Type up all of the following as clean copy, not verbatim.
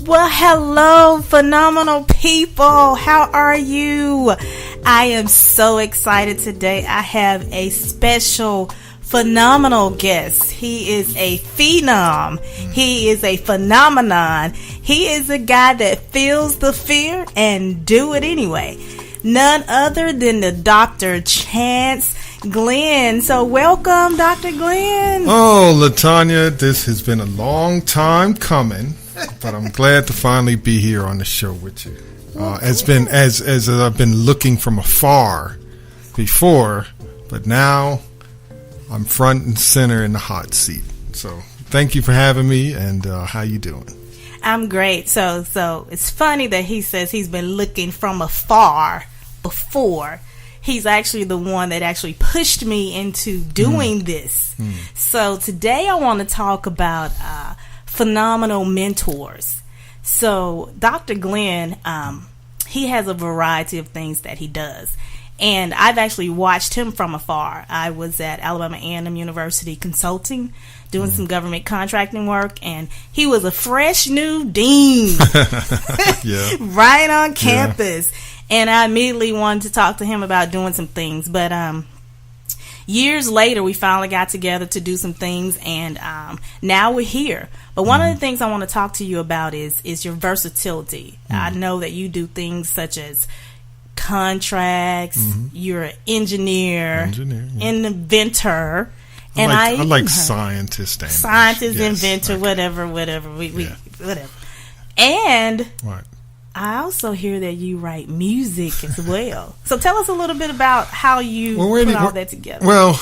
Well, hello, phenomenal people. How are you? I am so excited today. I have a special, phenomenal guest. He is a phenom. He is a phenomenon. He is a guy that feels the fear and do it anyway. None other than the Dr. Chance Glenn. So welcome, Dr. Glenn. Oh, Tonia, this has been a long time coming, but I'm glad to finally be here on the show with you. As I've been looking from afar before, but now I'm front and center in the hot seat. So thank you for having me, and how you doing? I'm great. So it's funny that he says he's been looking from afar before. He's actually the one that actually pushed me into doing this. So today I want to talk about phenomenal mentors. So Dr. Glenn, he has a variety of things that he does. And I've actually watched him from afar. I was at Alabama A&M University consulting, doing some government contracting work, and he was a fresh new dean right on campus. Yeah. And I immediately wanted to talk to him about doing some things. But years later, we finally got together to do some things, and now we're here. But one of the things I want to talk to you about is your versatility. I know that you do things such as contracts, you're an engineer, an inventor. And I like scientist, inventor, whatever. Whatever. And what? I also hear that you write music as well. So tell us a little bit about how you put all that together. Well,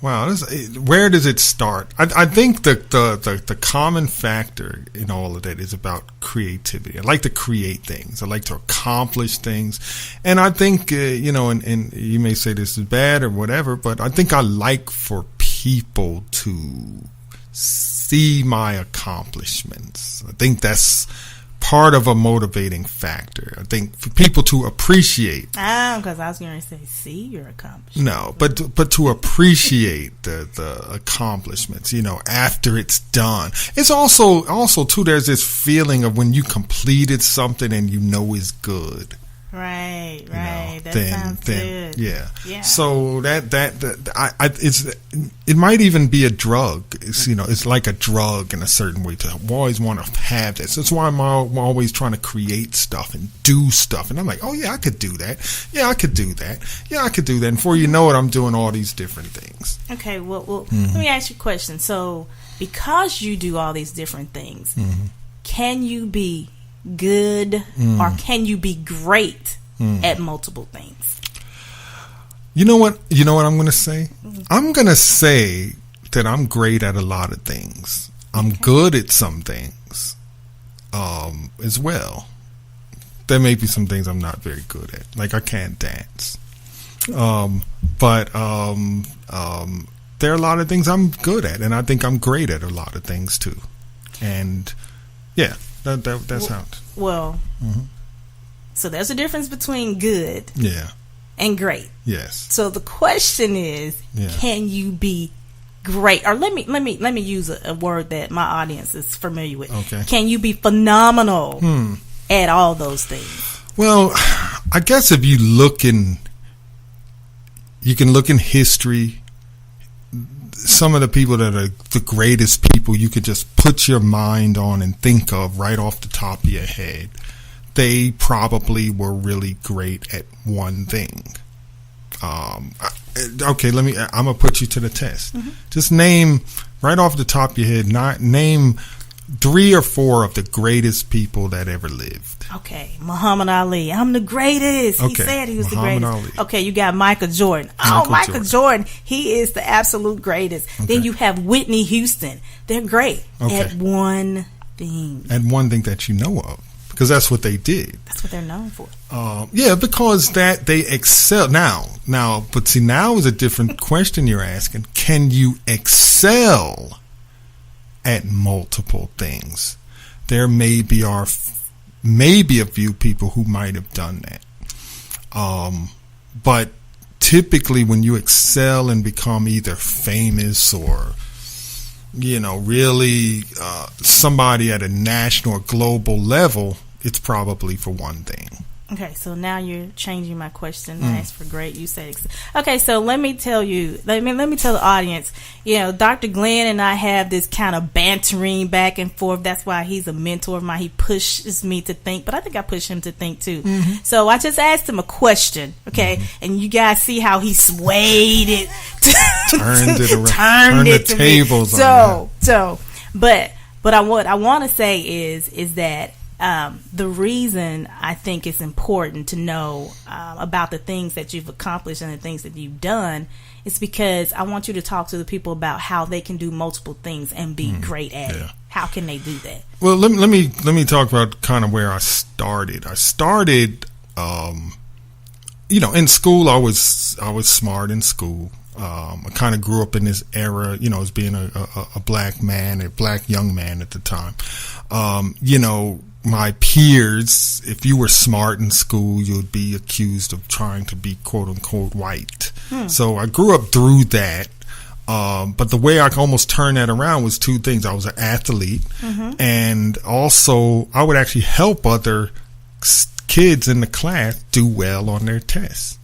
wow, where does it start? I think the common factor in all of that is about creativity. I like to create things. I like to accomplish things. And I think, and you may say this is bad or whatever, but I think I like for people to see my accomplishments. I think that's part of a motivating factor. I think for people to appreciate. Because I was going to say, see your accomplishments. No, but to appreciate the accomplishments, after it's done. It's also too. There's this feeling of when you completed something and is good. Right. That sounds good. Yeah. So it might even be a drug. It's like a drug in a certain way to always want to have that. So that's why I'm always trying to create stuff and do stuff. And I'm like, oh yeah, I could do that. Yeah, I could do that. Yeah, I could do that. And before you know it, I'm doing all these different things. Okay. Well, let me ask you a question. So because you do all these different things, can you be good or can you be great at multiple things? You know what I'm going to say? I'm going to say that I'm great at a lot of things. I'm good at some things as well. There may be some things I'm not very good at. Like I can't dance. But there are a lot of things I'm good at, and I think I'm great at a lot of things too. And yeah, that's how it. Well, so there's a difference between good and great. Yes. So the question is, can you be great? Or let me use a word that my audience is familiar with. Okay. Can you be phenomenal at all those things? Well, I guess if you can look in history. Some of the people that are the greatest people you could just put your mind on and think of right off the top of your head, they probably were really great at one thing. Okay, I'm gonna put you to the test. Just name right off the top of your head, name 3 or 4 of the greatest people that ever lived. Okay, Muhammad Ali. I'm the greatest. He said he was Muhammad the greatest. Ali. Okay, you got Michael Jordan. Michael Jordan. He is the absolute greatest. Okay. Then you have Whitney Houston. They're great at one thing. At one thing that you know of. Because that's what they did. That's what they're known for. Because that they excel. Now, but see, now is a different question you're asking. Can you excel at multiple things? There may be a few people who might have done that. But typically when you excel and become either famous or really somebody at a national or global level, it's probably for one thing. Okay, so now you're changing my question. That's for great. You said, okay, so let me tell the audience, Dr. Glenn and I have this kind of bantering back and forth. That's why he's a mentor of mine. He pushes me to think, but I think I push him to think too. So I just asked him a question, okay, and you guys see how he swayed it, turned it around, turned the tables on that. But what I want to say is that the reason I think it's important to know about the things that you've accomplished and the things that you've done is because I want you to talk to the people about how they can do multiple things and be great at it. How can they do that? Well, let me talk about kind of where I started. I started, in school. I was smart in school. I kind of grew up in this era, as being a black man, a black young man at the time. My peers, if you were smart in school, you'd be accused of trying to be quote unquote white. So I grew up through that. But the way I almost turned that around was two things. I was an athlete, and also I would actually help other kids in the class do well on their tests.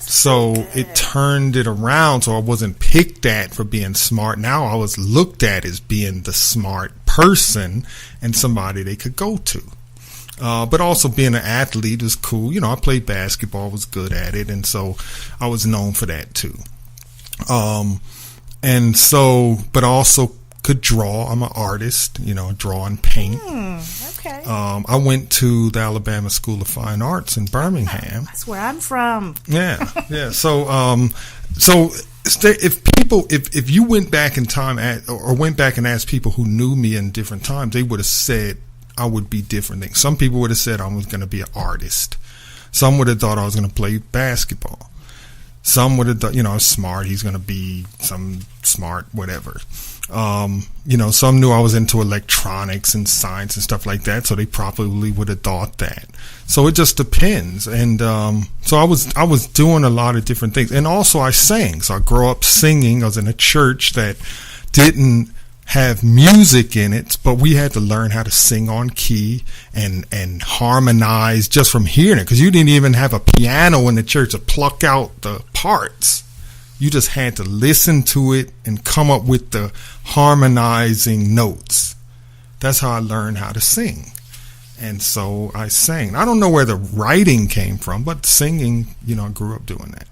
So it turned it around, so I wasn't picked at for being smart. Now I was looked at as being the smart person and somebody they could go to. But also being an athlete was cool. I played basketball, was good at it, and so I was known for that too. And so, but also could draw. I'm an artist, draw and paint. Okay. I went to the Alabama School of Fine Arts in Birmingham. That's where I'm from. Yeah. So if you went back in time or went back and asked people who knew me in different times, they would have said I would be different things. Some people would have said I was going to be an artist. Some would have thought I was going to play basketball. Some would have thought, I was smart. He's going to be some smart whatever. Some knew I was into electronics and science and stuff like that, so they probably would have thought that. So it just depends. And so I was doing a lot of different things. And also I sang. So I grew up singing. I was in a church that didn't have music in it, but we had to learn how to sing on key and harmonize just from hearing it, because you didn't even have a piano in the church to pluck out the parts. You just had to listen to it and come up with the harmonizing notes. That's how I learned how to sing. And so I sang. I don't know where the writing came from, but singing, I grew up doing that.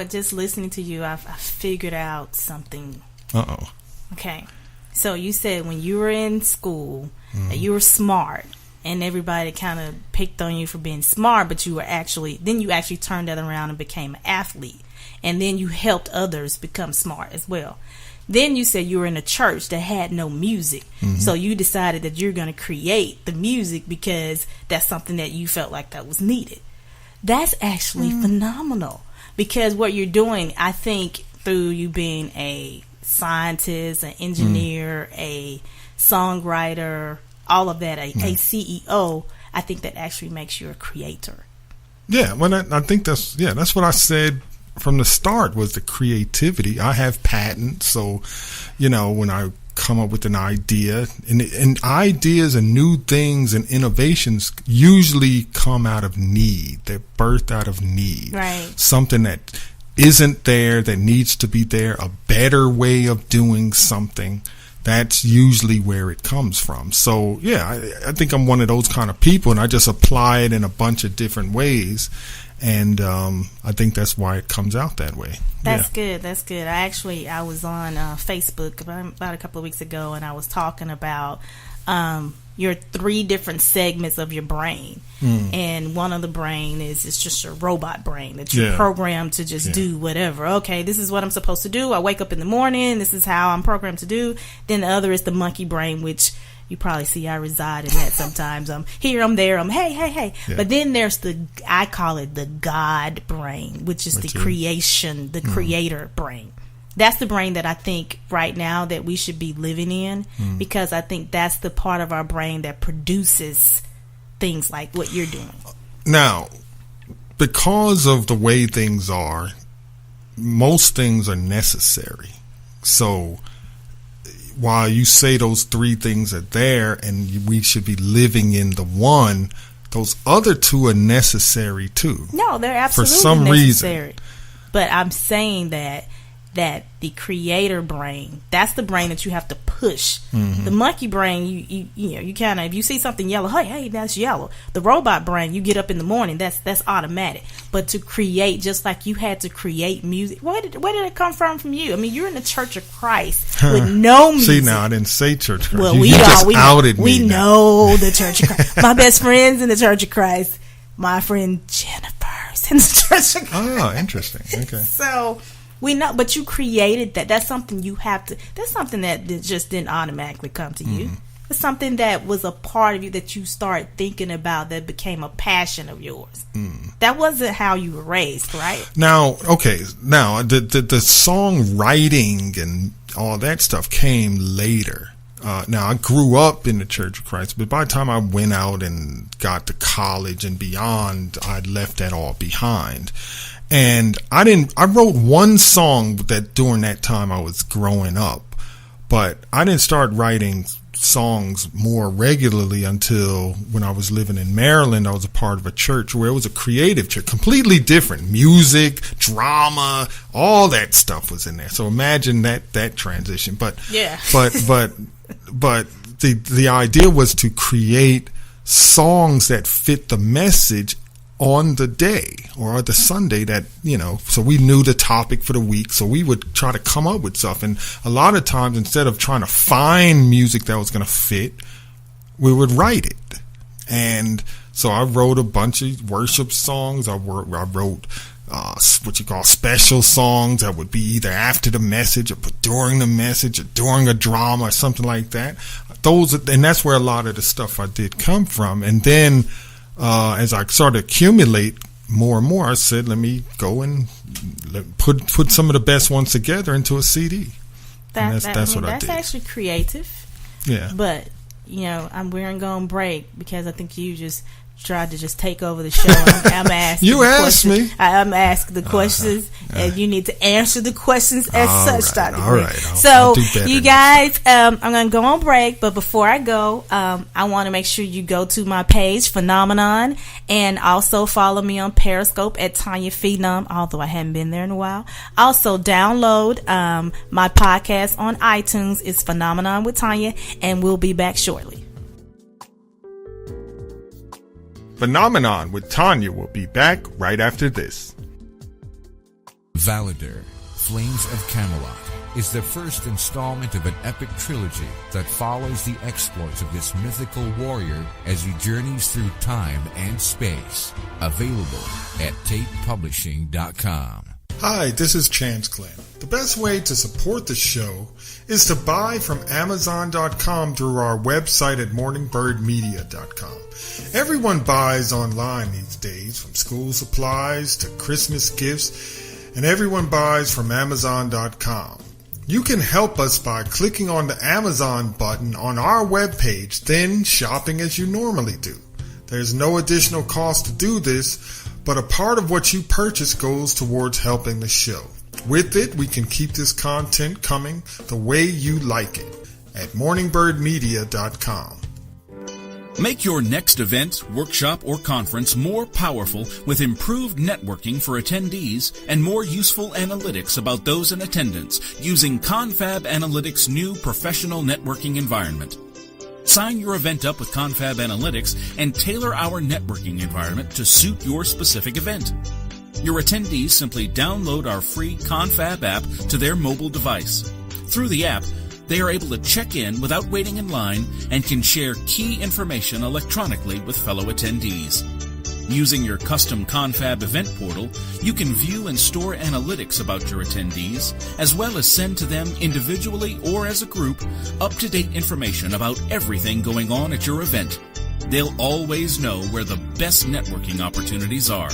Just listening to you, I figured out something. Uh-oh. Okay. So you said when you were in school that you were smart, and everybody kind of picked on you for being smart, but you actually turned that around and became an athlete. And then you helped others become smart as well. Then you said you were in a church that had no music. So you decided that you're going to create the music because that's something that you felt like that was needed. That's actually phenomenal, because what you're doing, I think, through you being a scientist, an engineer, a songwriter, all of that, a CEO, I think that actually makes you a creator. Yeah, well, I think that's what I said from the start, was the creativity. I have patents, so when I come up with an idea, and ideas and new things and innovations usually come out of need. They're birthed out of need. Right. Something that isn't there, that needs to be there, a better way of doing something. That's usually where it comes from. So I think I'm one of those kind of people, and I just apply it in a bunch of different ways. And I think that's why it comes out that way. That's good. That's good. I was on Facebook about a couple of weeks ago, and I was talking about your 3 different segments of your brain. And one of the brain is just your robot brain that you're programmed to just do whatever. Okay, this is what I'm supposed to do. I wake up in the morning. This is how I'm programmed to do. Then the other is the monkey brain, which you probably see I reside in that sometimes. I'm here, I'm there, I'm hey. Yeah. But then there's I call it the God brain, which is the creation, the creator brain. That's the brain that I think right now that we should be living in, because I think that's the part of our brain that produces things like what you're doing. Now, because of the way things are, most things are necessary. So while you say those three things are there and we should be living in the one, those other two are necessary too. No, they're absolutely for some necessary. reason. But I'm saying that the creator brain, that's the brain that you have to push. The monkey brain, you kind of, if you see something yellow, hey, that's yellow. The robot brain, you get up in the morning, that's automatic. But to create, just like you had to create music, where did it come from you? I mean, you're in the Church of Christ with no music. See, now I didn't say Church of Christ. Well, you just outed me. We know the Church of Christ. My best friend's in the Church of Christ. My friend Jennifer's in the Church of Christ. Oh, interesting. Okay. So we know, but you created that. That's something you have to. That's something that just didn't automatically come to you. It's something that was a part of you that you start thinking about, that became a passion of yours. That wasn't how you were raised, right? Now, okay. Now the song writing and all that stuff came later. Now, I grew up in the Church of Christ, but by the time I went out and got to college and beyond, I'd left that all behind. And I wrote one song that during that time I was growing up, but I didn't start writing songs more regularly until when I was living in Maryland. I was a part of a church where it was a creative church, completely different. Music, drama, all that stuff was in there. So imagine that transition. But yeah. but the idea was to create songs that fit the message on the day or the Sunday that, so we knew the topic for the week, so we would try to come up with stuff. And a lot of times, instead of trying to find music that was going to fit, we would write it. And so I wrote a bunch of worship songs. I wrote what you call special songs that would be either after the message or during the message or during a drama or something like that. And that's where a lot of the stuff I did come from. And then as I started to accumulate more and more, I said, let me go and put some of the best ones together into a CD. That's what I did. That's actually creative. Yeah. But, we're going to go on break because I think you just tried to just take over the show. I'm asking you asked me. I'm asking the questions, and you need to answer the questions as such, Dr. All right. So, you guys, I'm going to go on break, but before I go, I want to make sure you go to my page, Phenomenon, and also follow me on Periscope at Tonia Phenom, although I haven't been there in a while. Also, download my podcast on iTunes. It's Phenomenon with Tonia, and we'll be back shortly. Phenomenon with Tonia will be back right after this. Validar, Flames of Camelot, is the first installment of an epic trilogy that follows the exploits of this mythical warrior as he journeys through time and space. Available at tapepublishing.com. Hi, this is Chance Glenn. The best way to support the show is to buy from Amazon.com through our website at morningbirdmedia.com. Everyone buys online these days, from school supplies to Christmas gifts, and everyone buys from Amazon.com. You can help us by clicking on the Amazon button on our webpage, then shopping as you normally do. There's no additional cost to do this, but a part of what you purchase goes towards helping the show. With it, we can keep this content coming the way you like it at morningbirdmedia.com. Make your next event, workshop, or conference more powerful with improved networking for attendees and more useful analytics about those in attendance using Confab Analytics' new professional networking environment. Sign your event up with Confab Analytics and tailor our networking environment to suit your specific event. Your attendees simply download our free Confab app to their mobile device. Through the app, they are able to check in without waiting in line and can share key information electronically with fellow attendees. Using your custom Confab event portal, you can view and store analytics about your attendees, as well as send to them individually or as a group up-to-date information about everything going on at your event. They'll always know where the best networking opportunities are.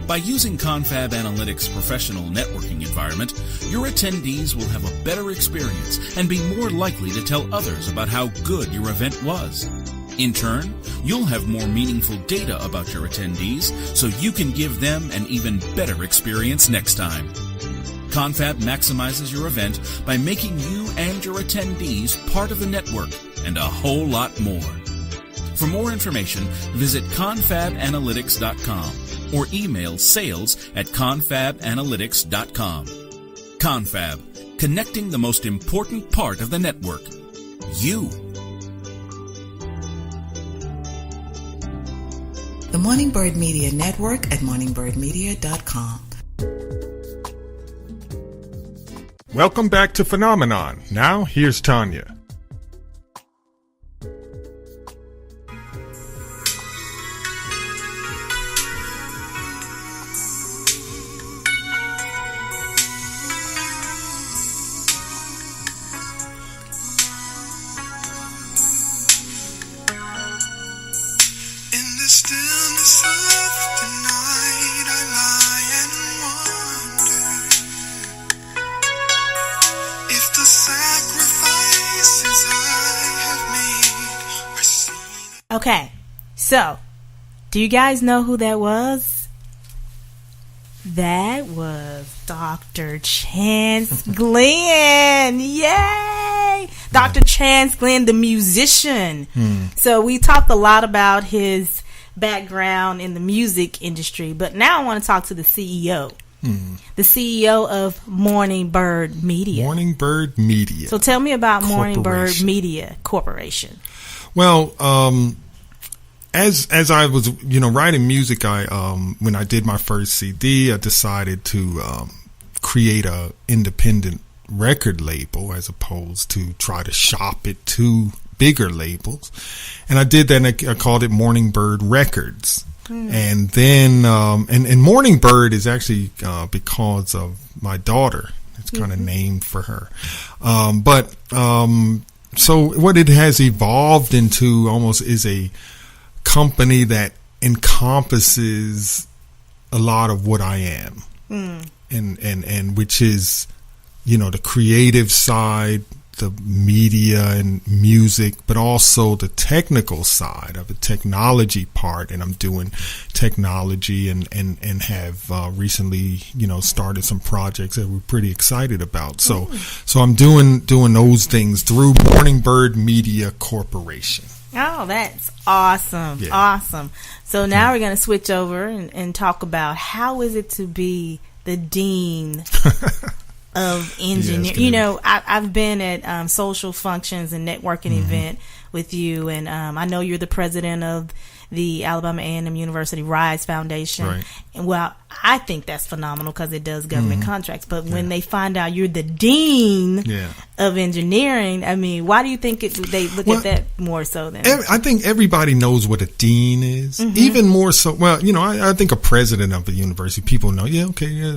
By using Confab Analytics' professional networking environment, your attendees will have a better experience and be more likely to tell others about how good your event was. In turn, you'll have more meaningful data about your attendees so you can give them an even better experience next time. Confab maximizes your event by making you and your attendees part of the network and a whole lot more. For more information, visit confabanalytics.com or email sales@confabanalytics.com. Confab, connecting the most important part of the network, you. The Morningbird Media Network at morningbirdmedia.com. Welcome back to Phenomenon. Now, here's Tonia. Okay, so do you guys know who that was? That was Dr. Chance Glenn. Yay! Dr. Chance Glenn, the musician. So we talked a lot about his background in the music industry, but now I want to talk to the CEO. The CEO of Morningbird Media. Morningbird Media. So tell me about Morningbird Media Corporation. Well, as I was, writing music, when I did my first CD, I decided to create a independent record label as opposed to try to shop it to bigger labels. And I did that, and I called it Morningbird Records. And then, and Morningbird is actually because of my daughter. It's kind of named for her. So what it has evolved into almost is a company that encompasses a lot of what I am, and which is, the creative side, the media and music, but also the technical side of the technology part. And I'm doing technology and have recently, started some projects that we're pretty excited about. So I'm doing those things through Morningbird Media Corporation. Oh, that's awesome. Yeah. Awesome. So now we're going to switch over and talk about how is it to be the dean of engineering. I've been at social functions and networking event with you, and I know you're the president of the Alabama A&M University Rise Foundation. Right. And well, I think that's phenomenal because it does government contracts. But when they find out you're the dean of engineering, I mean, why do you think they look at that more so than? I think everybody knows what a dean is, even more so. Well, I think a president of a university, people know,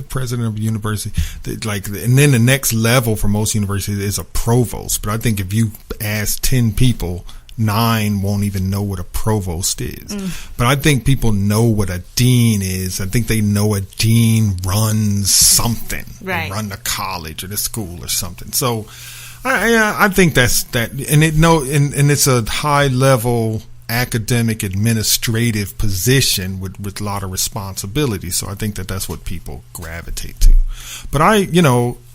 president of a university. And then the next level for most universities is a provost. But I think if you ask 10 people, 9 won't even know what a provost is. But I think people know what a dean is. I think they know a dean runs something, right? Run the college or the school or something. So I think that's that, and it's a high level academic administrative position with a lot of responsibility. So I think that's what people gravitate to. But I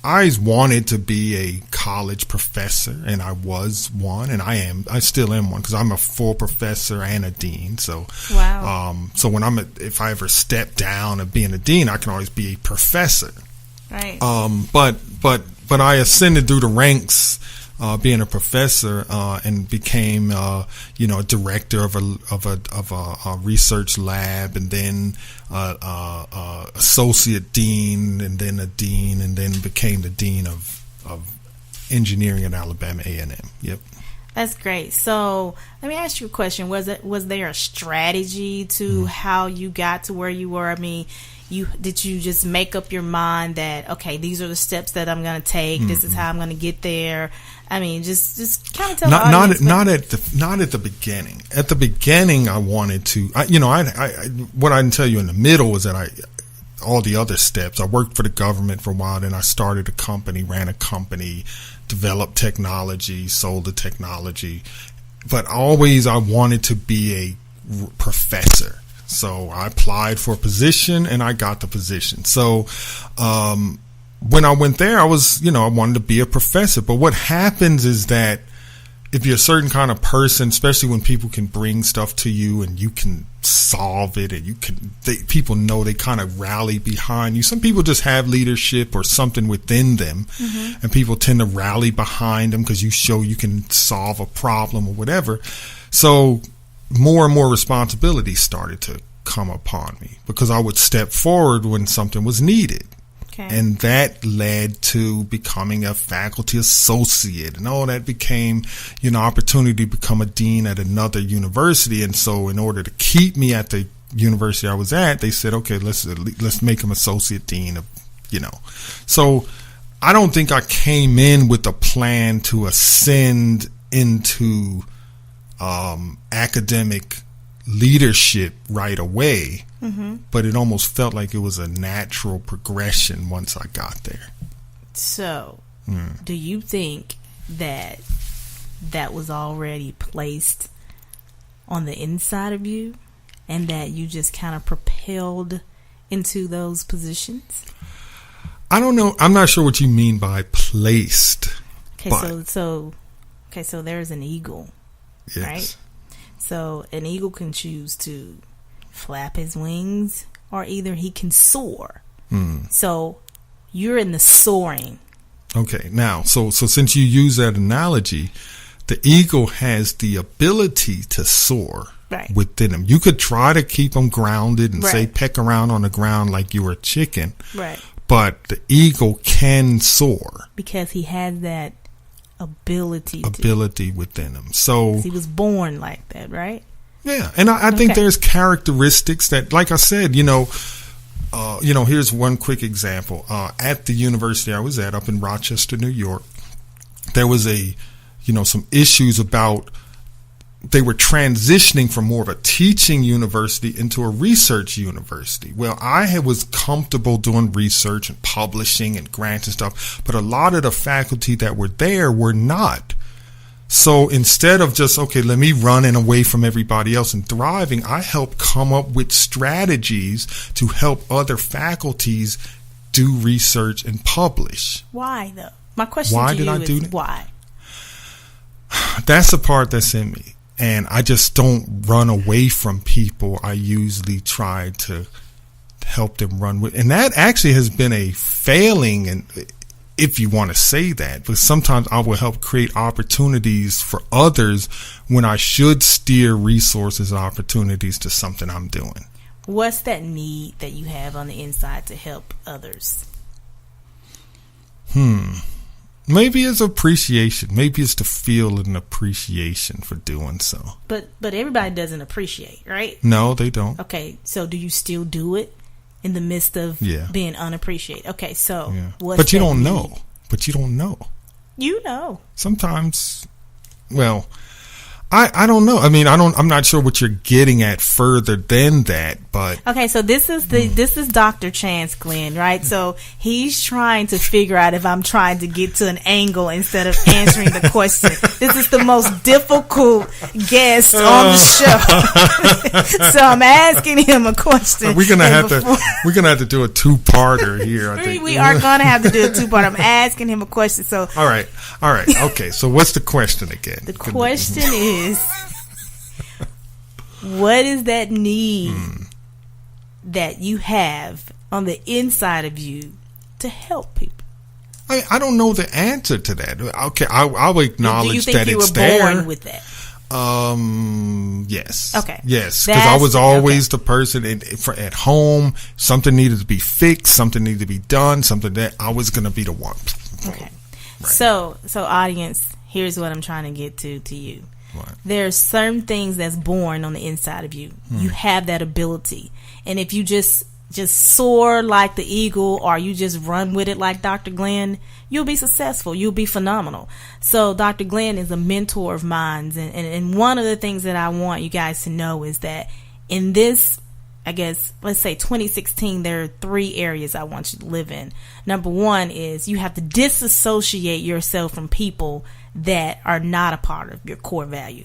always wanted to be a college professor, and I was one, and I still am one because I'm a full professor and a dean. So, wow. So when if I ever step down of being a dean, I can always be a professor. Right. But I ascended through the ranks, being a professor, and became, a director of a research lab, and then associate dean, and then a dean, and then became the dean of engineering at Alabama A&M. Yep. That's great. So let me ask you a question. Was there a strategy to how you got to where you were? I mean, did you just make up your mind that, okay, these are the steps that I'm going to take. This is how I'm going to get there. I mean, just kind of tell the audience. Not at the beginning. At the beginning, I wanted to. What I can tell you in the middle was that all the other steps. I worked for the government for a while, then I started a company, ran a company, developed technology, sold the technology. But always, I wanted to be a professor. So I applied for a position and I got the position. So, when I went there, I was, I wanted to be a professor. But what happens is that if you're a certain kind of person, especially when people can bring stuff to you and you can solve it, and people know they kind of rally behind you. Some people just have leadership or something within them, and people tend to rally behind them because you show you can solve a problem or whatever. So more and more responsibilities started to come upon me because I would step forward when something was needed. Okay. And that led to becoming a faculty associate, and all that became, opportunity to become a dean at another university. And so in order to keep me at the university I was at, they said, okay, let's make him associate dean of, So I don't think I came in with a plan to ascend into academic leadership right away. But it almost felt like it was a natural progression once I got there. So, do you think that was already placed on the inside of you and that you just kind of propelled into those positions? I don't know. I'm not sure what you mean by placed. Okay, so there's an eagle, yes. Right? So an eagle can choose to flap his wings, or either he can soar. So you're in the soaring. Okay, now, so since you use that analogy, the eagle has the ability to soar within him. You could try to keep him grounded and say peck around on the ground like you were a chicken. Right. But the eagle can soar because he has that ability within him. So he was born like that, right? Yeah, and I think there's characteristics that, like I said, here's one quick example. At the university I was at up in Rochester, New York, there was some issues about they were transitioning from more of a teaching university into a research university. Well, I was comfortable doing research and publishing and grants and stuff, but a lot of the faculty that were there were not. So instead of just, let me run and away from everybody else and thriving, I helped come up with strategies to help other faculties do research and publish. Why, though? My question to you is why? That's the part that's in me. And I just don't run away from people. I usually try to help them run with. And that actually has been a failing, and if you want to say that, but sometimes I will help create opportunities for others when I should steer resources and opportunities to something I'm doing. What's that need that you have on the inside to help others? Maybe it's appreciation. Maybe it's to feel an appreciation for doing so. But everybody doesn't appreciate, right? No, they don't. Okay, so do you still do it in the midst of being unappreciated? Okay, so what's But you don't need? know. But you don't know. You know. Sometimes, well, I don't know. I mean, I'm not sure what you're getting at further than that, but okay. So this is Dr. Chance Glenn, right? So he's trying to figure out if I'm trying to get to an angle instead of answering the question. This is the most difficult guest on the show. So I'm asking him a question. We're gonna have to do a two-parter here. I think we are gonna have to do a two-part. I'm asking him a question. So all right. Okay. So what's the question again? The question is, what is that need that you have on the inside of you to help people? I don't know the answer to that. Okay, I'll acknowledge that it's there. Do you think you were born with that? Yes. Okay. Yes, because I was always the person at home. Something needed to be fixed. Something needed to be done. Something that I was going to be the one. Okay. Right. So audience, here's what I'm trying to get to you. What? There's certain things that's born on the inside of you. You have that ability, and if you just soar like the eagle, or you just run with it like Dr. Glenn, you'll be successful. You'll be phenomenal. So Dr. Glenn is a mentor of mine, and one of the things that I want you guys to know is that in this, I guess, let's say 2016, there are 3 areas I want you to live in. Number 1 is you have to disassociate yourself from people that are not a part of your core value.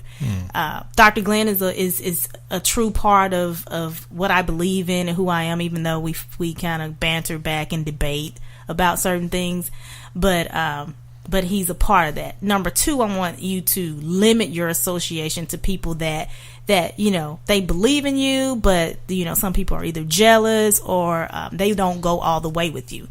Dr. Glenn is a true part of what I believe in and who I am, even though we kind of banter back and debate about certain things, but he's a part of that. Number 2, I want you to limit your association to people that they believe in you, but some people are either jealous or they don't go all the way with you.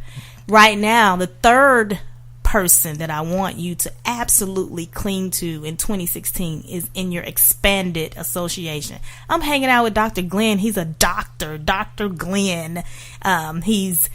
Right now, the third person that I want you to absolutely cling to in 2016 is in your expanded association. I'm hanging out with Dr. Glenn. He's a doctor, Dr. Glenn. He's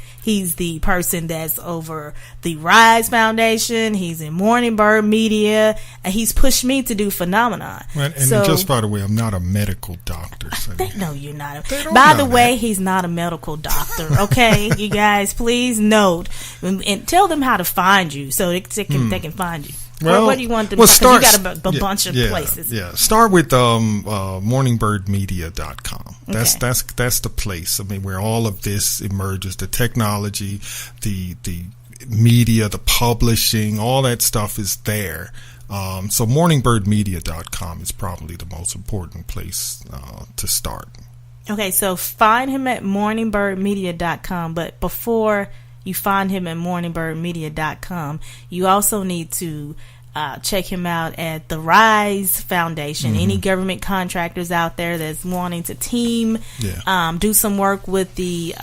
the person that's over the Rise Foundation. He's in Morning Bird Media, and he's pushed me to do Phenomenon. And just by the way, I'm not a medical doctor. So they know you're not. By the way, he's not a medical doctor. Okay, you guys, please note and tell them how to find you so they can find you. Well, what do you want them to do? You got a bunch of places. Yeah. Start with morningbirdmedia.com. That's the place. I mean, where all of this emerges, the technology, the media, the publishing, all that stuff is there. So morningbirdmedia.com is probably the most important place to start. Okay, so find him at morningbirdmedia.com, but before you find him at morningbirdmedia.com, you also need to check him out at the Rise Foundation. Any government contractors out there that's wanting to team, do some work with the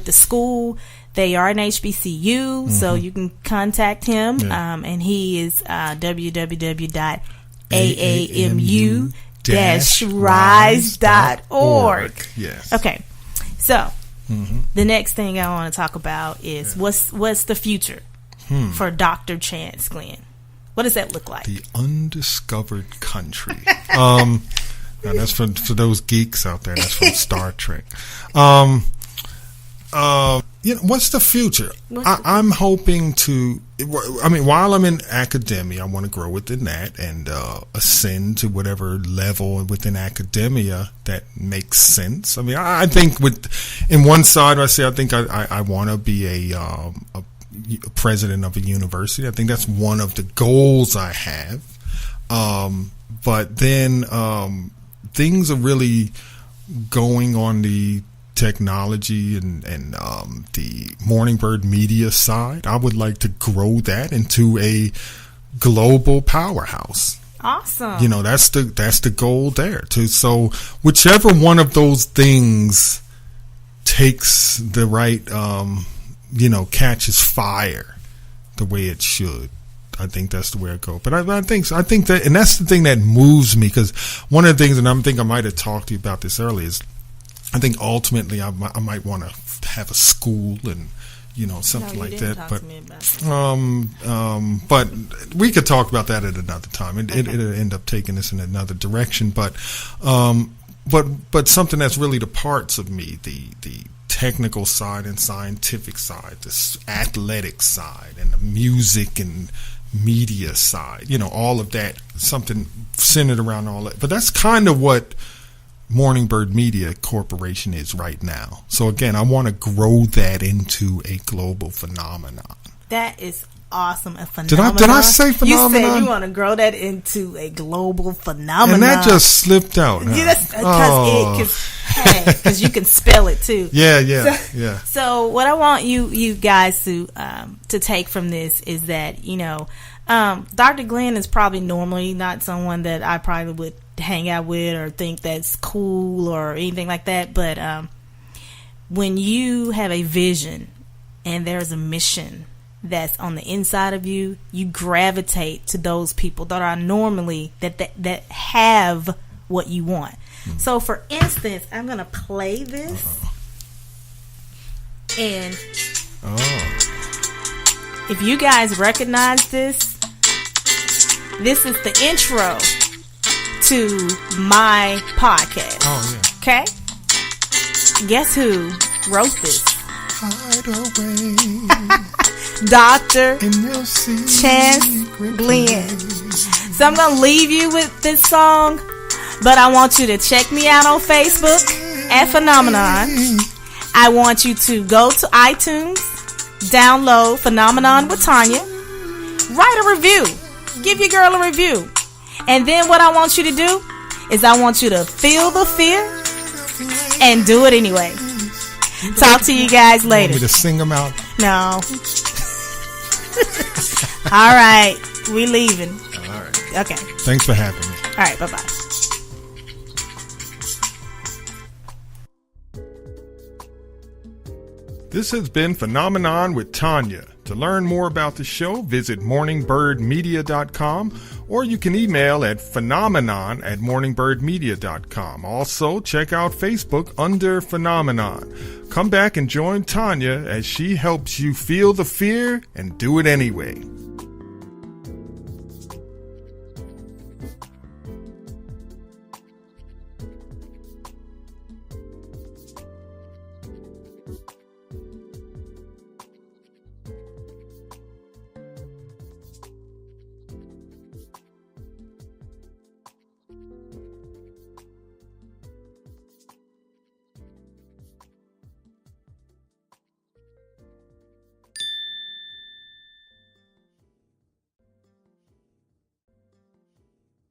school, they are an HBCU, so you can contact him, and he is www.aamu-rise.org. Yes. Okay, so the next thing I want to talk about is what's the future for Dr. Chance Glenn? What does that look like? The undiscovered country. Now that's for those geeks out there. That's from Star Trek. What's the future? I'm hoping to. I mean, while I'm in academia, I want to grow within that and ascend to whatever level within academia that makes sense. I mean, I think in one side, I think I want to be a president of a university. I think that's one of the goals I have. But then things are really going on the technology and the Morning Bird Media side. I would like to grow that into a global powerhouse. Awesome. That's the goal there. So whichever one of those things takes the right catches fire the way it should, I think that's the way I go. But I think that, and that's the thing that moves me, because one of the things, and I think I might have talked to you about this earlier, is I think ultimately I might want to have a school and something like that. But we could talk about that at another time. It'll end up taking us in another direction. But something that's really the parts of me, the technical side and scientific side, the athletic side, and the music and media side, all of that, something centered around all that. But that's kind of what Morning Bird Media Corporation is right now. So again, I want to grow that into a global phenomenon. That is awesome. A phenomenon. Did I say phenomenon? You said you want to grow that into a global phenomenon. And that just slipped out. Because you can spell it too. Yeah. So what I want you guys to take from this is that Dr. Glenn is probably normally not someone that I probably would hang out with or think that's cool or anything like that. But when you have a vision and there's a mission that's on the inside of you, you gravitate to those people that are normally that have what you want. So for instance, I'm gonna play this, and if you guys recognize this is the intro to my podcast. Oh yeah. Okay? Guess who wrote this? Hide away. Dr. Chance Glenn. So I'm going to leave you with this song, but I want you to check me out on Facebook at Phenomenon. I want you to go to iTunes, download Phenomenon with Tonia, write a review, give your girl a review. And then what I want you to do is I want you to feel the fear and do it anyway. Talk to you guys later. You want me to sing them out? No. All right. We leaving. All right. Okay. Thanks for having me. All right. Bye-bye. This has been Phenomenon with Tonia. To learn more about the show, visit morningbirdmedia.com, or you can email at phenomenon@morningbirdmedia.com. Also, check out Facebook under Phenomenon. Come back and join Tonia as she helps you feel the fear and do it anyway.